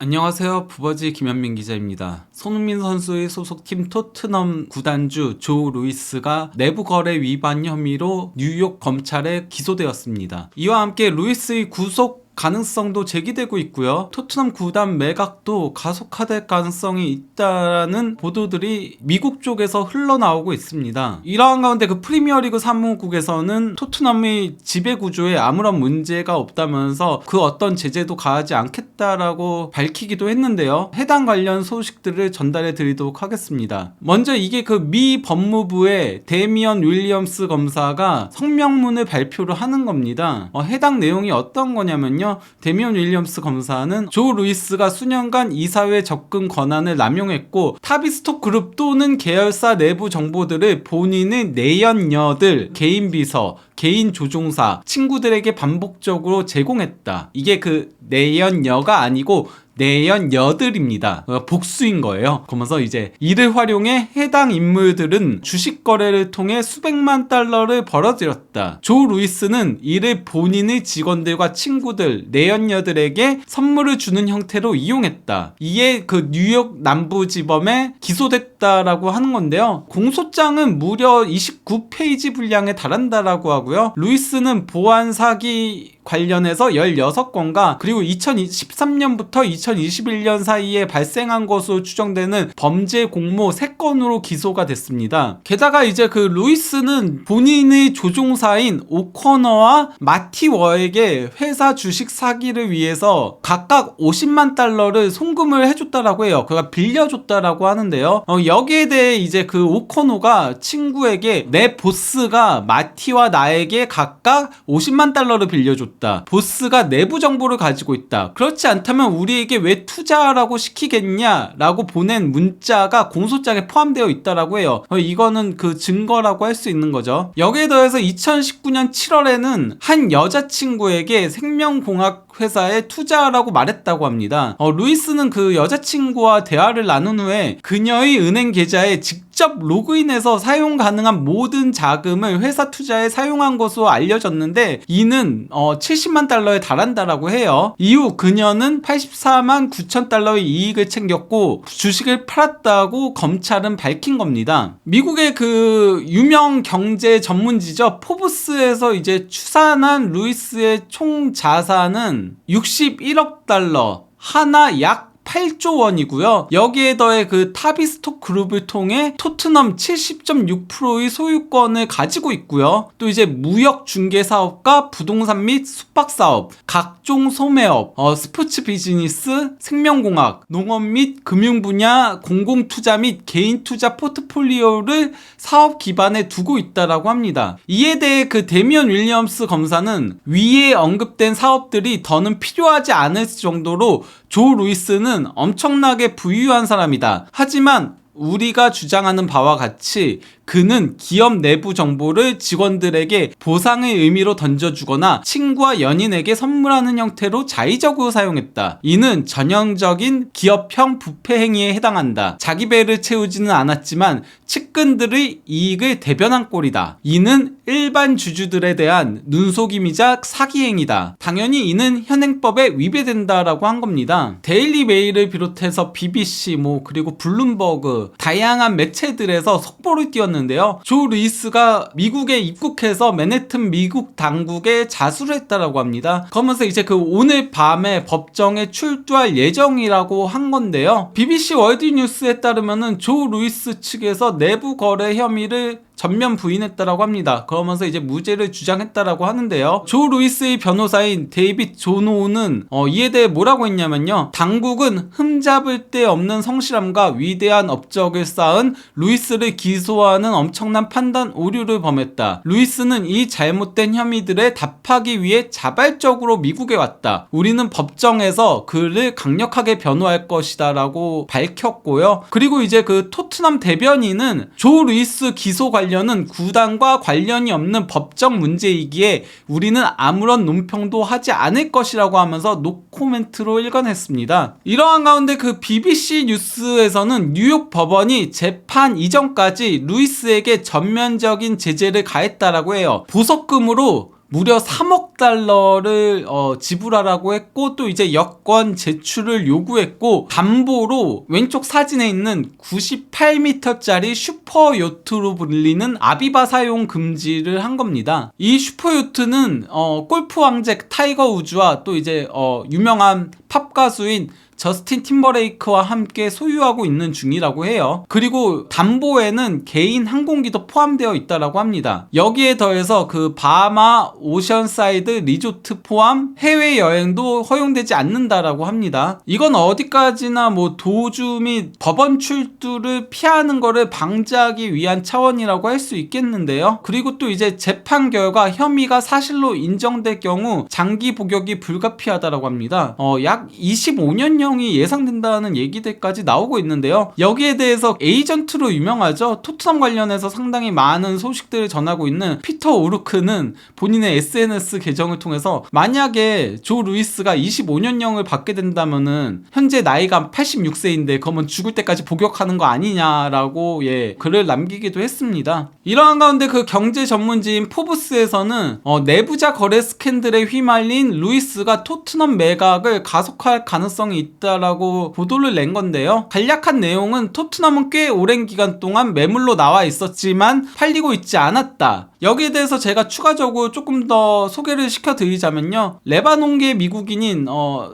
안녕하세요. 부버지 김현민 기자입니다. 손흥민 선수의 소속팀 토트넘 구단주 조 루이스가 내부 거래 위반 혐의로 뉴욕 검찰에 기소되었습니다. 이와 함께 루이스의 구속 가능성도 제기되고 있고요. 토트넘 구단 매각도 가속화될 가능성이 있다는 보도들이 미국 쪽에서 흘러나오고 있습니다. 이러한 가운데 그 프리미어리그 사무국에서는 토트넘의 지배구조에 아무런 문제가 없다면서 그 어떤 제재도 가하지 않겠다라고 밝히기도 했는데요. 해당 관련 소식들을 전달해 드리도록 하겠습니다. 먼저 이게 그 미 법무부의 데미언 윌리엄스 검사가 성명문을 발표를 하는 겁니다. 해당 내용이 어떤 거냐면요. 데미언 윌리엄스 검사는 조 루이스가 수년간 이사회 접근 권한을 남용했고 타비스톡 그룹 또는 계열사 내부 정보들을 본인의 내연녀들, 개인 비서, 개인 조종사, 친구들에게 반복적으로 제공했다. 이게 그 내연녀가 아니고 내연녀들입니다. 복수인 거예요. 그러면서 이제 이를 활용해 해당 인물들은 주식 거래를 통해 수백만 달러를 벌어들였다. 조 루이스는 이를 본인의 직원들과 친구들, 내연녀들에게 선물을 주는 형태로 이용했다. 이에 그 뉴욕 남부지법에 기소됐다라고 하는 건데요. 공소장은 무려 29페이지 분량에 달한다라고 하고요. 루이스는 보안 사기 관련해서 16건과 그리고 2013년부터 2021년 사이에 발생한 것으로 추정되는 범죄 공모 3건으로 기소가 됐습니다. 게다가 이제 그 루이스는 본인의 조종사인 오커너와 마티 워에게 회사 주식 사기를 위해서 각각 50만 달러를 송금을 해줬다라고 해요. 그가 빌려줬다라고 하는데요. 여기에 대해 이제 그 오커너가 친구에게 내 보스가 마티와 나에게 각각 50만 달러를 빌려줬다. 보스가 내부 정보를 가지고 있다. 그렇지 않다면 우리에게 왜 투자라고 시키겠냐? 라고 보낸 문자가 공소장에 포함되어 있다라고 해요. 이거는 그 증거라고 할 수 있는 거죠. 여기에 더해서 2019년 7월에는 한 여자친구에게 생명공학 회사에 투자하라고 말했다고 합니다. 루이스는 그 여자친구와 대화를 나눈 후에 그녀의 은행 계좌에 직접 로그인해서 사용 가능한 모든 자금을 회사 투자에 사용한 것으로 알려졌는데 이는 70만 달러에 달한다라고 해요. 이후 그녀는 84만 9천 달러의 이익을 챙겼고 주식을 팔았다고 검찰은 밝힌 겁니다. 미국의 그 유명 경제 전문지죠. 포브스에서 이제 추산한 루이스의 총 자산은 61억 달러, 하나 약 8조 원이고요. 여기에 더해 그 타비스톡 그룹을 통해 토트넘 70.6%의 소유권을 가지고 있고요. 또 이제 무역 중개 사업과 부동산 및 숙박 사업, 각종 소매업, 스포츠 비즈니스, 생명공학, 농업 및 금융 분야 공공 투자 및 개인 투자 포트폴리오를 사업 기반에 두고 있다라고 합니다. 이에 대해 그 데미언 윌리엄스 검사는 위에 언급된 사업들이 더는 필요하지 않을 정도로 조 루이스는 엄청나게 부유한 사람이다. 하지만 우리가 주장하는 바와 같이 그는 기업 내부 정보를 직원들에게 보상의 의미로 던져주거나 친구와 연인에게 선물하는 형태로 자의적으로 사용했다. 이는 전형적인 기업형 부패 행위에 해당한다. 자기 배를 채우지는 않았지만 측근들의 이익을 대변한 꼴이다. 이는 일반 주주들에 대한 눈속임이자 사기 행위다. 당연히 이는 현행법에 위배된다라고 한 겁니다. 데일리 메일을 비롯해서 BBC 그리고 블룸버그 다양한 매체들에서 속보를 띄웠는데요. 조 루이스가 미국에 입국해서 맨해튼 미국 당국에 자수를 했다라고 합니다. 그러면서 이제 그 오늘 밤에 법정에 출두할 예정이라고 한 건데요. BBC 월드뉴스에 따르면은 조 루이스 측에서 내부 거래 혐의를 전면 부인했다라고 합니다. 그러면서 이제 무죄를 주장했다라고 하는데요. 조 루이스의 변호사인 데이빗 조노우는 이에 대해 뭐라고 했냐면요. 당국은 흠잡을 데 없는 성실함과 위대한 업적을 쌓은 루이스를 기소하는 엄청난 판단 오류를 범했다. 루이스는 이 잘못된 혐의들에 답하기 위해 자발적으로 미국에 왔다. 우리는 법정에서 그를 강력하게 변호할 것이다 라고 밝혔고요. 그리고 이제 그 토트넘 대변인은 조 루이스 기소 관련은 구단과 관련이 없는 법적 문제이기에 우리는 아무런 논평도 하지 않을 것이라고 하면서 노코멘트로 일관했습니다. 이러한 가운데 그 BBC 뉴스에서는 뉴욕 법원이 재판 이전까지 루이스에게 전면적인 제재를 가했다라고 해요. 보석금으로 무려 3억 달러를 지불하라고 했고, 또 이제 여권 제출을 요구했고, 담보로 왼쪽 사진에 있는 98m짜리 슈퍼 요트로 불리는 아비바 사용 금지를 한 겁니다. 이 슈퍼 요트는 골프 왕제 타이거 우즈와 또 이제 유명한 팝 가수인 저스틴 팀버레이크와 함께 소유하고 있는 중이라고 해요. 그리고 담보에는 개인 항공기도 포함되어 있다라고 합니다. 여기에 더해서 그 바하마 오션사이드 리조트 포함 해외여행도 허용되지 않는다라고 합니다. 이건 어디까지나 뭐 도주 및 법원 출두를 피하는 거를 방지하기 위한 차원이라고 할 수 있겠는데요. 그리고 또 이제 재판 결과 혐의가 사실로 인정될 경우 장기 복역이 불가피하다라고 합니다. 약 25년형 이 예상된다는 얘기들까지 나오고 있는데요. 여기에 대해서 에이전트로 유명하죠. 토트넘 관련해서 상당히 많은 소식들을 전하고 있는 피터 오르크는 본인의 SNS 계정을 통해서 만약에 조 루이스가 25년형을 받게 된다면은 현재 나이가 86세인데 그러면 죽을 때까지 복역하는 거 아니냐라고 글을 남기기도 했습니다. 이러한 가운데 그 경제 전문지인 포브스에서는 내부자 거래 스캔들에 휘말린 루이스가 토트넘 매각을 가속할 가능성이 있다라고 보도를 낸 건데요. 간략한 내용은 토트넘은 꽤 오랜 기간 동안 매물로 나와 있었지만 팔리고 있지 않았다. 여기에 대해서 제가 추가적으로 조금 더 소개를 시켜드리자면요. 레바논계 미국인인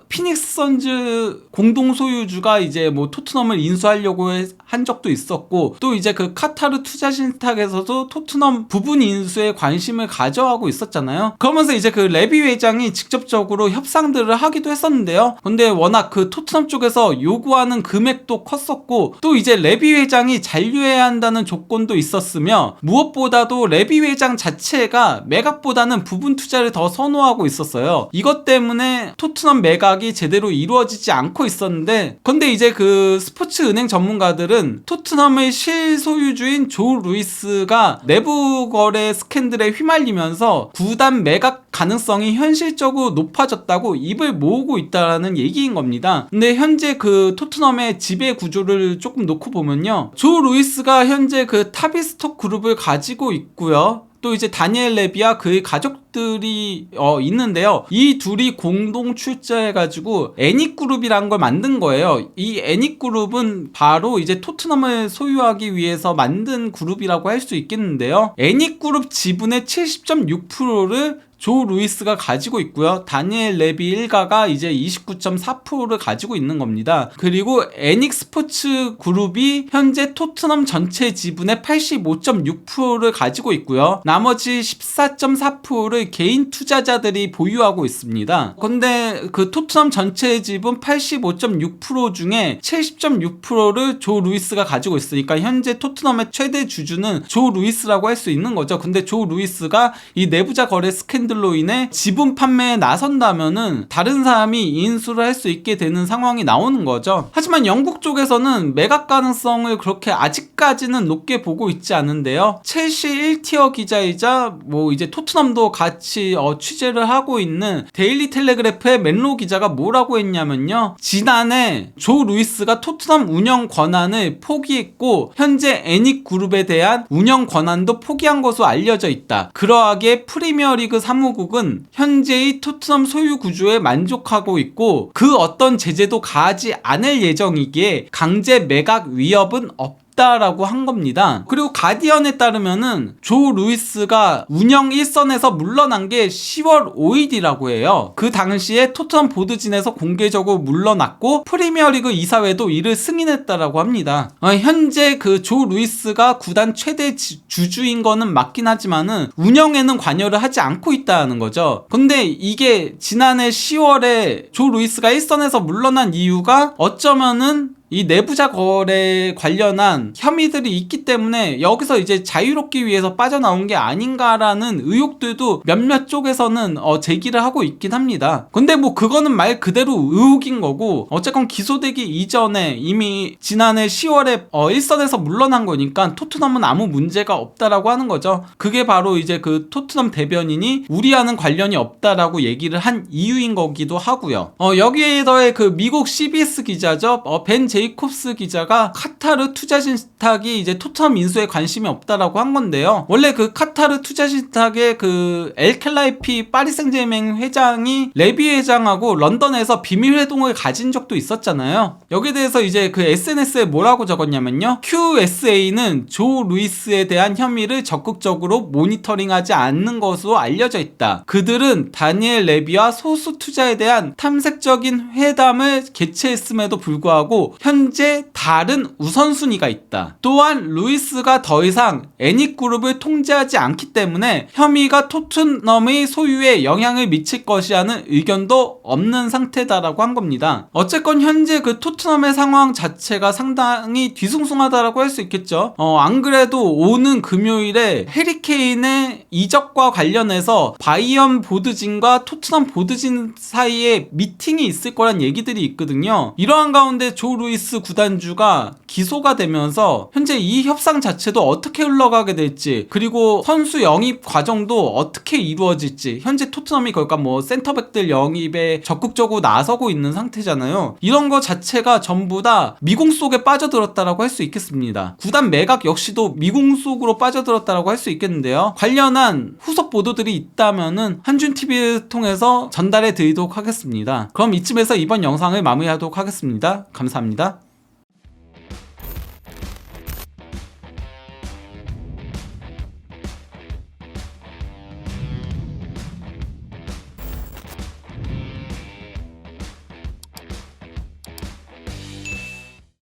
피닉스 선즈 공동 소유주가 이제 뭐 토트넘을 인수하려고 한 적도 있었고, 또 이제 그 카타르 투자 신탁에서도 토트넘 부분 인수에 관심을 가져하고 있었잖아요. 그러면서 이제 그 레비 회장이 직접적으로 협상들을 하기도 했었는데요. 근데 워낙 그 토트넘 쪽에서 요구하는 금액도 컸었고, 또 이제 레비 회장이 잔류해야 한다는 조건도 있었으며, 무엇보다도 레비 회장 자체가 매각보다는 부분 투자를 더 선호하고 있었어요. 이것 때문에 토트넘 매각이 제대로 이루어지지 않고 있었는데, 근데 이제 그 스포츠 은행 전문가들은 토트넘의 실소유주인 조 루이스가 내부 거래 스캔들에 휘말리면서 구단 매각 가능성이 현실적으로 높아졌다고 입을 모으고 있다라는 얘기인 겁니다. 근데 현재 그 토트넘의 지배 구조를 조금 놓고 보면요, 조 루이스가 현재 그 타비스톡 그룹을 가지고 있고요. 또 이제 다니엘 레비와 그의 가족들이 있는데요. 이 둘이 공동 출자해가지고 애닉그룹이라는 걸 만든 거예요. 이 애닉그룹은 바로 이제 토트넘을 소유하기 위해서 만든 그룹이라고 할 수 있겠는데요. 애닉그룹 지분의 70.6%를 조 루이스가 가지고 있고요. 다니엘 레비 일가가 이제 29.4%를 가지고 있는 겁니다. 그리고 애닉 스포츠 그룹이 현재 토트넘 전체 지분의 85.6%를 가지고 있고요. 나머지 14.4%를 개인 투자자들이 보유하고 있습니다. 근데 그 토트넘 전체 지분 85.6% 중에 70.6%를 조 루이스가 가지고 있으니까 현재 토트넘의 최대 주주는 조 루이스라고 할 수 있는 거죠. 근데 조 루이스가 이 내부자 거래 스캔들 로 인해 지분 판매에 나선다면은 다른 사람이 인수를 할 수 있게 되는 상황이 나오는 거죠. 하지만 영국 쪽에서는 매각 가능성을 그렇게 아직까지는 높게 보고 있지 않은데요. 첼시 1티어 기자이자 뭐 이제 토트넘도 같이 취재를 하고 있는 데일리 텔레그래프의 맨로 기자가 뭐라고 했냐면요. 지난해 조 루이스가 토트넘 운영 권한을 포기했고 현재 애닉 그룹에 대한 운영 권한도 포기한 것으로 알려져 있다. 그러하기에 프리미어리그 사무국은 현재의 토트넘 소유 구조에 만족하고 있고 그 어떤 제재도 가하지 않을 예정이기에 강제 매각 위협은 없다라고 한 겁니다. 그리고 가디언에 따르면은 조 루이스가 운영 일선에서 물러난 게 10월 5일이라고 해요. 그 당시에 토트넘 보드진에서 공개적으로 물러났고 프리미어리그 이사회도 이를 승인했다라고 합니다. 현재 그 조 루이스가 구단 최대 주주인 거는 맞긴 하지만은 운영에는 관여를 하지 않고 있다는 거죠. 근데 이게 지난해 10월에 조 루이스가 일선에서 물러난 이유가 어쩌면은 이 내부자 거래 관련한 혐의들이 있기 때문에 여기서 이제 자유롭기 위해서 빠져나온 게 아닌가라는 의혹들도 몇몇 쪽에서는 제기를 하고 있긴 합니다. 근데 뭐 그거는 말 그대로 의혹인 거고 어쨌건 기소되기 이전에 이미 지난해 10월에 일선에서 물러난 거니까 토트넘은 아무 문제가 없다라고 하는 거죠. 그게 바로 이제 그 토트넘 대변인이 우리와는 관련이 없다라고 얘기를 한 이유인 거기도 하고요. 여기에 더해 그 미국 CBS 기자죠. 벤 제이콥스 기자가 카타르 투자 신탁이 이제 토트넘 인수에 관심이 없다라고 한 건데요. 원래 그 카타르 투자 신탁의 그 엘켈라이피 파리 생제맹 회장이 레비 회장하고 런던에서 비밀 회동을 가진 적도 있었잖아요. 여기에 대해서 이제 그 SNS에 뭐라고 적었냐면요. QSA는 조 루이스에 대한 혐의를 적극적으로 모니터링하지 않는 것으로 알려져 있다. 그들은 다니엘 레비와 소수 투자에 대한 탐색적인 회담을 개최했음에도 불구하고 현재 다른 우선순위가 있다. 또한 루이스가 더 이상 애닉그룹을 통제하지 않기 때문에 혐의가 토트넘의 소유에 영향을 미칠 것이라는 의견도 없는 상태다라고 한 겁니다. 어쨌건 현재 그 토트넘의 상황 자체가 상당히 뒤숭숭하다라고 할 수 있겠죠. 안 그래도 오는 금요일에 해리케인의 이적과 관련해서 바이언 보드진과 토트넘 보드진 사이에 미팅이 있을 거란 얘기들이 있거든요. 이러한 가운데 조 루이스 구단주가 기소가 되면서 현재 이 협상 자체도 어떻게 흘러가게 될지, 그리고 선수 영입 과정도 어떻게 이루어질지, 현재 토트넘이 그러니까 뭐 센터백들 영입에 적극적으로 나서고 있는 상태잖아요. 이런 거 자체가 전부 다 미궁 속에 빠져들었다라고 할 수 있겠습니다. 구단 매각 역시도 미궁 속으로 빠져들었다라고 할 수 있겠는데요. 관련한 후속 보도들이 있다면은 한준TV를 통해서 전달해 드리도록 하겠습니다. 그럼 이쯤에서 이번 영상을 마무리하도록 하겠습니다. 감사합니다.